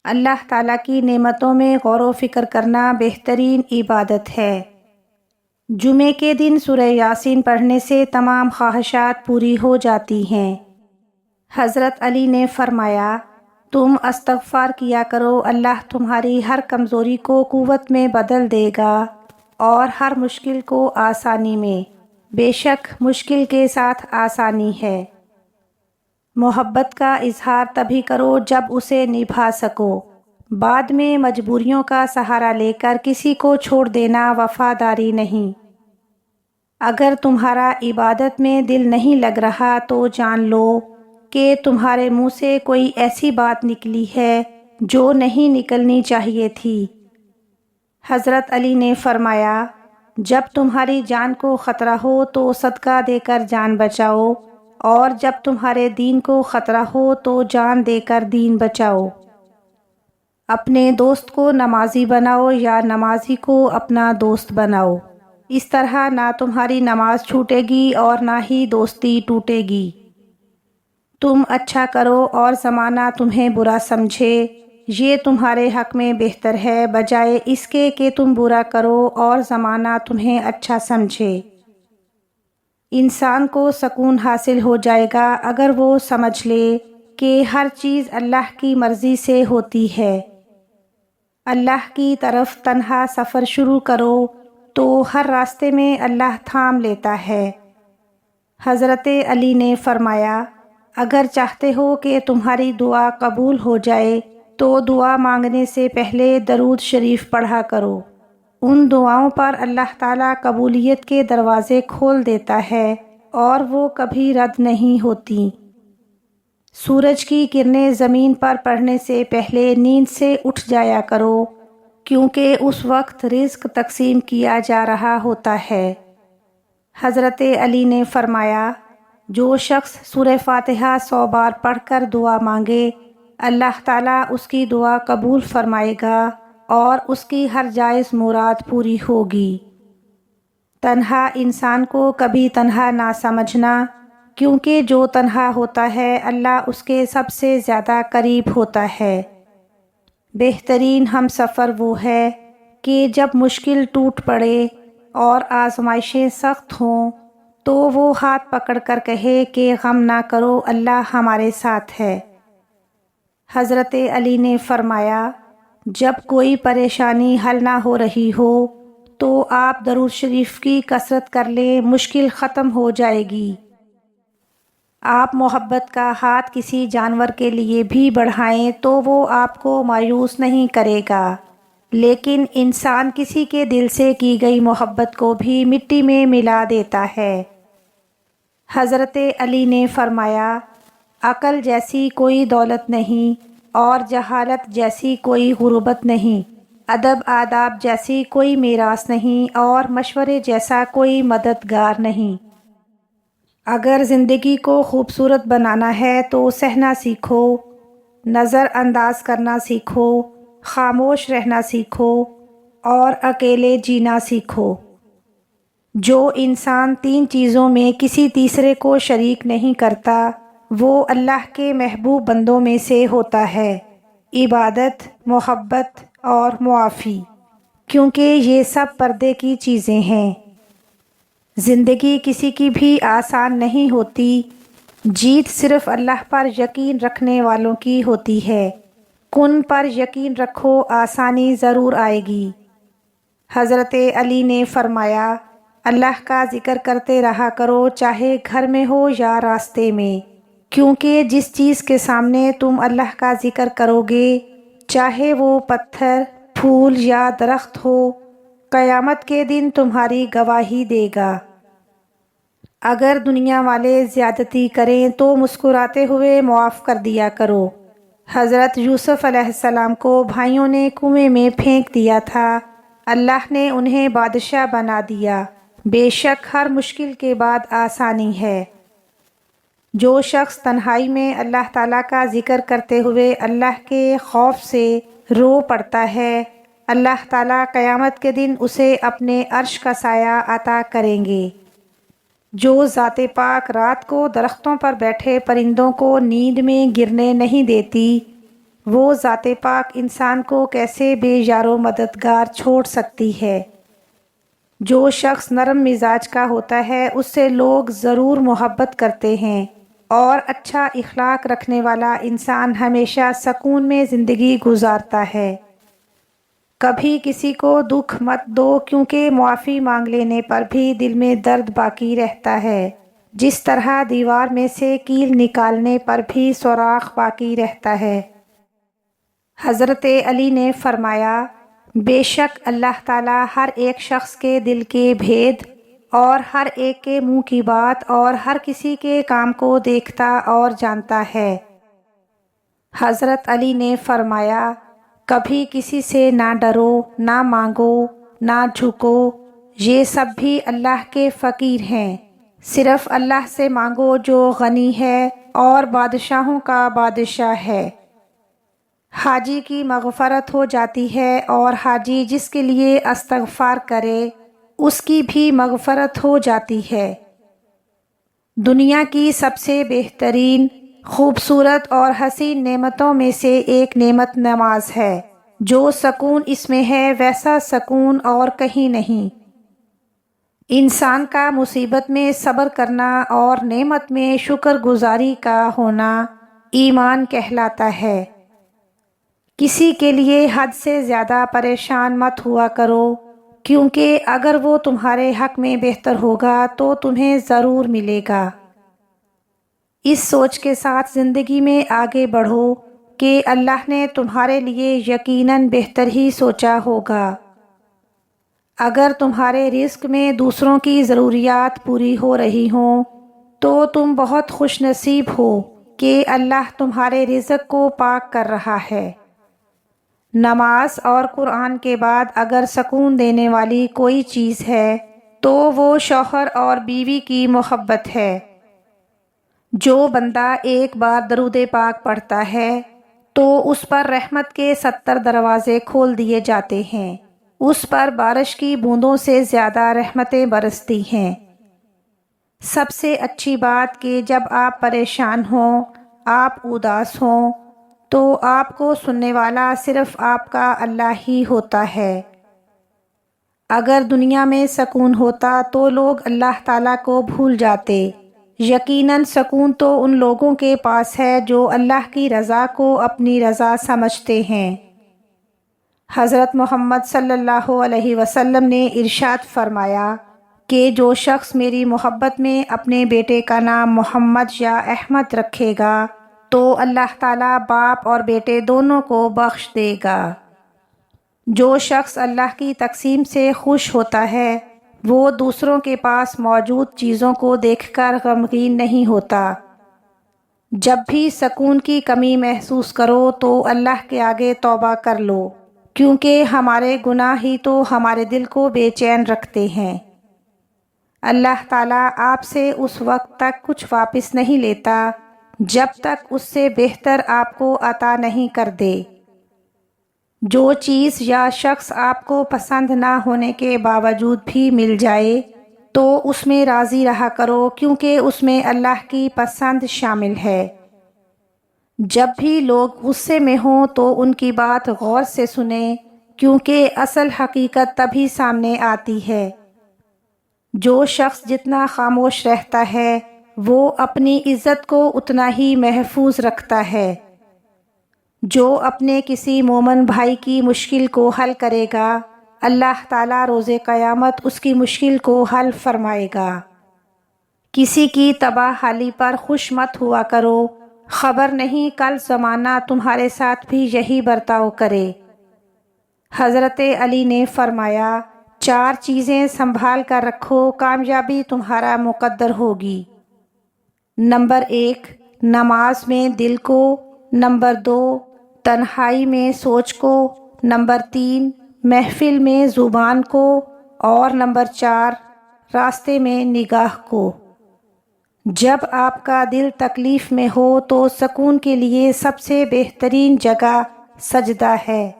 اللہ تعالیٰ کی نعمتوں میں غور و فکر کرنا بہترین عبادت ہے۔ جمعے کے دن سورہ یاسین پڑھنے سے تمام خواہشات پوری ہو جاتی ہیں۔ حضرت علی نے فرمایا، تم استغفار کیا کرو، اللہ تمہاری ہر کمزوری کو قوت میں بدل دے گا اور ہر مشکل کو آسانی میں۔ بے شک مشکل کے ساتھ آسانی ہے۔ محبت کا اظہار تبھی کرو جب اسے نبھا سکو، بعد میں مجبوریوں کا سہارا لے کر کسی کو چھوڑ دینا وفاداری نہیں۔ اگر تمہارا عبادت میں دل نہیں لگ رہا تو جان لو کہ تمہارے منہ سے کوئی ایسی بات نکلی ہے جو نہیں نکلنی چاہیے تھی۔ حضرت علی نے فرمایا، جب تمہاری جان کو خطرہ ہو تو صدقہ دے کر جان بچاؤ، اور جب تمہارے دین کو خطرہ ہو تو جان دے کر دین بچاؤ۔ اپنے دوست کو نمازی بناؤ یا نمازی کو اپنا دوست بناؤ، اس طرح نہ تمہاری نماز چھوٹے گی اور نہ ہی دوستی ٹوٹے گی۔ تم اچھا کرو اور زمانہ تمہیں برا سمجھے، یہ تمہارے حق میں بہتر ہے بجائے اس کے کہ تم برا کرو اور زمانہ تمہیں اچھا سمجھے۔ انسان کو سکون حاصل ہو جائے گا اگر وہ سمجھ لے کہ ہر چیز اللہ کی مرضی سے ہوتی ہے۔ اللہ کی طرف تنہا سفر شروع کرو تو ہر راستے میں اللہ تھام لیتا ہے۔ حضرت علی نے فرمایا، اگر چاہتے ہو کہ تمہاری دعا قبول ہو جائے تو دعا مانگنے سے پہلے درود شریف پڑھا کرو۔ ان دعاؤں پر اللہ تعالیٰ قبولیت کے دروازے کھول دیتا ہے اور وہ کبھی رد نہیں ہوتی۔ سورج کی کرنیں زمین پر پڑنے سے پہلے نیند سے اٹھ جایا کرو، کیونکہ اس وقت رزق تقسیم کیا جا رہا ہوتا ہے۔ حضرت علی نے فرمایا، جو شخص سورہ فاتحہ 100 بار پڑھ کر دعا مانگے، اللہ تعالیٰ اس کی دعا قبول فرمائے گا اور اس کی ہر جائز مراد پوری ہوگی۔ تنہا انسان کو کبھی تنہا نہ سمجھنا، کیونکہ جو تنہا ہوتا ہے اللہ اس کے سب سے زیادہ قریب ہوتا ہے۔ بہترین ہم سفر وہ ہے کہ جب مشکل ٹوٹ پڑے اور آزمائشیں سخت ہوں تو وہ ہاتھ پکڑ کر کہے کہ غم نہ کرو، اللہ ہمارے ساتھ ہے۔ حضرت علی نے فرمایا، جب کوئی پریشانی حل نہ ہو رہی ہو تو آپ درود شریف کی کثرت کر لیں، مشکل ختم ہو جائے گی۔ آپ محبت کا ہاتھ کسی جانور کے لیے بھی بڑھائیں تو وہ آپ کو مایوس نہیں کرے گا، لیکن انسان کسی کے دل سے کی گئی محبت کو بھی مٹی میں ملا دیتا ہے۔ حضرت علی نے فرمایا، عقل جیسی کوئی دولت نہیں اور جہالت جیسی کوئی غربت نہیں، ادب آداب جیسی کوئی میراث نہیں اور مشورے جیسا کوئی مددگار نہیں۔ اگر زندگی کو خوبصورت بنانا ہے تو سہنا سیکھو، نظر انداز کرنا سیکھو، خاموش رہنا سیکھو اور اکیلے جینا سیکھو۔ جو انسان 3 چیزوں میں کسی تیسرے کو شریک نہیں کرتا وہ اللہ کے محبوب بندوں میں سے ہوتا ہے، عبادت، محبت اور معافی، کیونکہ یہ سب پردے کی چیزیں ہیں۔ زندگی کسی کی بھی آسان نہیں ہوتی، جیت صرف اللہ پر یقین رکھنے والوں کی ہوتی ہے۔ کن پر یقین رکھو، آسانی ضرور آئے گی۔ حضرت علی نے فرمایا، اللہ کا ذکر کرتے رہا کرو، چاہے گھر میں ہو یا راستے میں، کیونکہ جس چیز کے سامنے تم اللہ کا ذکر کرو گے، چاہے وہ پتھر، پھول یا درخت ہو، قیامت کے دن تمہاری گواہی دے گا۔ اگر دنیا والے زیادتی کریں تو مسکراتے ہوئے معاف کر دیا کرو۔ حضرت یوسف علیہ السلام کو بھائیوں نے کنویں میں پھینک دیا تھا، اللہ نے انہیں بادشاہ بنا دیا۔ بے شک ہر مشکل کے بعد آسانی ہے۔ جو شخص تنہائی میں اللہ تعالیٰ کا ذکر کرتے ہوئے اللہ کے خوف سے رو پڑتا ہے، اللہ تعالیٰ قیامت کے دن اسے اپنے عرش کا سایہ عطا کریں گے۔ جو ذات پاک رات کو درختوں پر بیٹھے پرندوں کو نیند میں گرنے نہیں دیتی، وہ ذات پاک انسان کو کیسے بے یار و مددگار چھوڑ سکتی ہے۔ جو شخص نرم مزاج کا ہوتا ہے اس سے لوگ ضرور محبت کرتے ہیں، اور اچھا اخلاق رکھنے والا انسان ہمیشہ سکون میں زندگی گزارتا ہے۔ کبھی کسی کو دکھ مت دو، کیونکہ معافی مانگ لینے پر بھی دل میں درد باقی رہتا ہے، جس طرح دیوار میں سے کیل نکالنے پر بھی سوراخ باقی رہتا ہے۔ حضرت علی نے فرمایا، بے شک اللہ تعالیٰ ہر ایک شخص کے دل کے بھید اور ہر ایک کے منہ کی بات اور ہر کسی کے کام کو دیکھتا اور جانتا ہے۔ حضرت علی نے فرمایا، کبھی کسی سے نہ ڈرو، نہ مانگو، نہ جھکو، یہ سب بھی اللہ کے فقیر ہیں، صرف اللہ سے مانگو جو غنی ہے اور بادشاہوں کا بادشاہ ہے۔ حاجی کی مغفرت ہو جاتی ہے، اور حاجی جس کے لیے استغفار کرے اس کی بھی مغفرت ہو جاتی ہے۔ دنیا کی سب سے بہترین، خوبصورت اور حسین نعمتوں میں سے ایک نعمت نماز ہے۔ جو سکون اس میں ہے ویسا سکون اور کہیں نہیں۔ انسان کا مصیبت میں صبر کرنا اور نعمت میں شکر گزاری کا ہونا ایمان کہلاتا ہے۔ کسی کے لیے حد سے زیادہ پریشان مت ہوا کرو، کیونکہ اگر وہ تمہارے حق میں بہتر ہوگا تو تمہیں ضرور ملے گا۔ اس سوچ کے ساتھ زندگی میں آگے بڑھو کہ اللہ نے تمہارے لیے یقیناً بہتر ہی سوچا ہوگا۔ اگر تمہارے رزق میں دوسروں کی ضروریات پوری ہو رہی ہوں تو تم بہت خوش نصیب ہو کہ اللہ تمہارے رزق کو پاک کر رہا ہے۔ نماز اور قرآن کے بعد اگر سکون دینے والی کوئی چیز ہے تو وہ شوہر اور بیوی کی محبت ہے۔ جو بندہ ایک بار درود پاک پڑھتا ہے تو اس پر رحمت کے 70 دروازے کھول دیے جاتے ہیں، اس پر بارش کی بوندوں سے زیادہ رحمتیں برستی ہیں۔ سب سے اچھی بات کہ جب آپ پریشان ہوں، آپ اداس ہوں، تو آپ کو سننے والا صرف آپ کا اللہ ہی ہوتا ہے۔ اگر دنیا میں سکون ہوتا تو لوگ اللہ تعالیٰ کو بھول جاتے۔ یقیناً سکون تو ان لوگوں کے پاس ہے جو اللہ کی رضا کو اپنی رضا سمجھتے ہیں۔ حضرت محمد صلی اللہ علیہ وسلم نے ارشاد فرمایا کہ جو شخص میری محبت میں اپنے بیٹے کا نام محمد یا احمد رکھے گا تو اللہ تعالیٰ باپ اور بیٹے دونوں کو بخش دے گا۔ جو شخص اللہ کی تقسیم سے خوش ہوتا ہے وہ دوسروں کے پاس موجود چیزوں کو دیکھ کر غمگین نہیں ہوتا۔ جب بھی سکون کی کمی محسوس کرو تو اللہ کے آگے توبہ کر لو، کیونکہ ہمارے گناہ ہی تو ہمارے دل کو بے چین رکھتے ہیں۔ اللہ تعالیٰ آپ سے اس وقت تک کچھ واپس نہیں لیتا جب تک اس سے بہتر آپ کو عطا نہیں کر دے۔ جو چیز یا شخص آپ کو پسند نہ ہونے کے باوجود بھی مل جائے تو اس میں راضی رہا کرو، کیونکہ اس میں اللہ کی پسند شامل ہے۔ جب بھی لوگ غصے میں ہوں تو ان کی بات غور سے سنیں، کیونکہ اصل حقیقت تبھی سامنے آتی ہے۔ جو شخص جتنا خاموش رہتا ہے وہ اپنی عزت کو اتنا ہی محفوظ رکھتا ہے۔ جو اپنے کسی مومن بھائی کی مشکل کو حل کرے گا اللہ تعالیٰ روز قیامت اس کی مشکل کو حل فرمائے گا۔ کسی کی تباہ حالی پر خوش مت ہوا کرو، خبر نہیں کل زمانہ تمہارے ساتھ بھی یہی برتاؤ کرے۔ حضرت علی نے فرمایا، 4 چیزیں سنبھال کر رکھو، کامیابی تمہارا مقدر ہوگی۔ نمبر 1، نماز میں دل کو۔ نمبر 2، تنہائی میں سوچ کو۔ نمبر 3، محفل میں زبان کو۔ اور نمبر 4، راستے میں نگاہ کو۔ جب آپ کا دل تکلیف میں ہو تو سکون کے لیے سب سے بہترین جگہ سجدہ ہے۔